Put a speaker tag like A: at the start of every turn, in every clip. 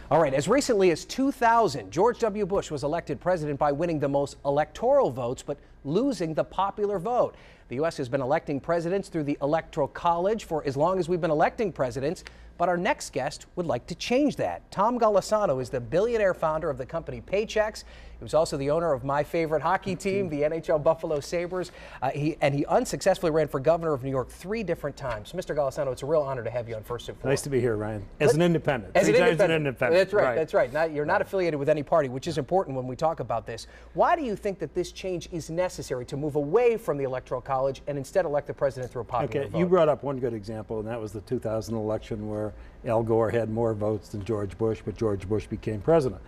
A: All right, as recently as 2000, George W. Bush was elected president by winning the most electoral votes, but losing the popular vote. The U.S. has been electing presidents through the Electoral College for as long as we've been electing presidents, but our next guest would like to change that. Tom Golisano is the billionaire founder of the company Paychex. He was also the owner of my favorite hockey team, the NHL Buffalo Sabres. He unsuccessfully ran for governor of New York 3 different times. Mr. Golisano, it's a real honor to have you on First and Foremost.
B: Nice to be here, Ryan. As an independent.
A: As an independent. That's right,
B: right.
A: That's right. You're not affiliated with any party, which is important when we talk about this. Why do you think that this change is necessary to move away from the Electoral College and instead elect the president through a popular vote?
B: You brought up one good example, and that was the 2000 election where Al Gore had more votes than George Bush, but George Bush became president.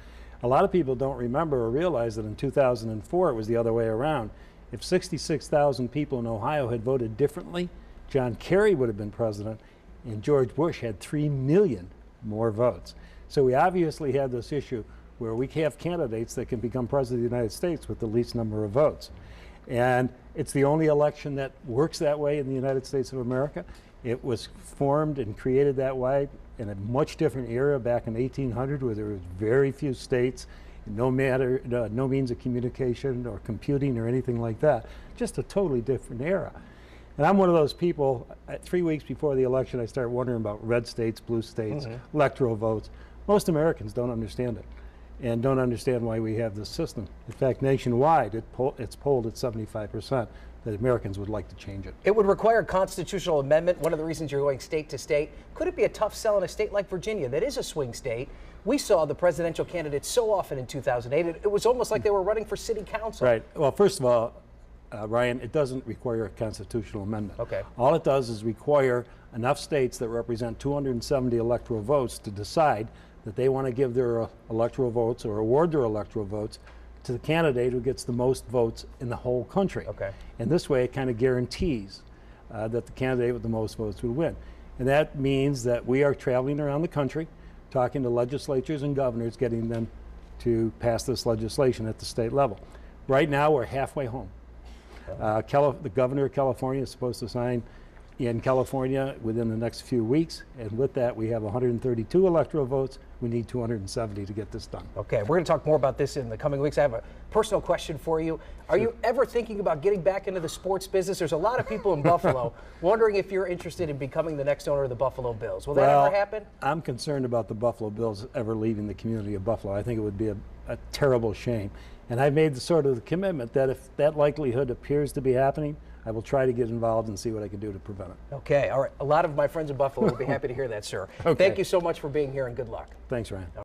B: A lot of people don't remember or realize that in 2004 it was the other way around. If 66,000 people in Ohio had voted differently, John Kerry would have been president, and George Bush had 3 million more votes. So we obviously have this issue where we have candidates that can become president of the United States with the least number of votes. And it's the only election that works that way in the United States of America. It was formed and created that way in a much different era back in 1800, where there was very few states, no means of communication or computing or anything like that. Just a totally different era. And I'm one of those people, 3 weeks before the election, I start wondering about red states, blue states, electoral votes. Most Americans don't understand it and don't understand why we have this system. In fact, nationwide, it's polled at 75% that Americans would like to change it.
A: It would require a constitutional amendment. One of the reasons you're going state to state. Could it be a tough sell in a state like Virginia that is a swing state? We saw the presidential candidates so often in 2008. It was almost like they were running for city council.
B: Right. Well, first of all, Ryan, it doesn't require a constitutional amendment.
A: Okay.
B: All it does is require enough states that represent 270 electoral votes to decide that they want to give their electoral votes or award their electoral votes to the candidate who gets the most votes in the whole country.
A: Okay.
B: And this way it kind of guarantees that the candidate with the most votes would win. And that means that we are traveling around the country, talking to legislatures and governors, getting them to pass this legislation at the state level. Right now we're halfway home. The governor of California is supposed to sign in California within the next few weeks, and with that we have 132 electoral votes. We need 270 to get this done.
A: Okay, we're going to talk more about this in the coming weeks. I have a personal question for you. Are you ever thinking about getting back into the sports business? There's a lot of people in Buffalo wondering if you're interested in becoming the next owner of the Buffalo Bills. Will that ever happen?
B: I'm concerned about the Buffalo Bills ever leaving the community of Buffalo. I think it would be a terrible shame. And I've made the sort of commitment that if that likelihood appears to be happening, I will try to get involved and see what I can do to prevent it.
A: Okay, all right. A lot of my friends in Buffalo will be happy to hear that, sir.
B: Okay.
A: Thank you so much for being here, and good luck.
B: Thanks, Ryan.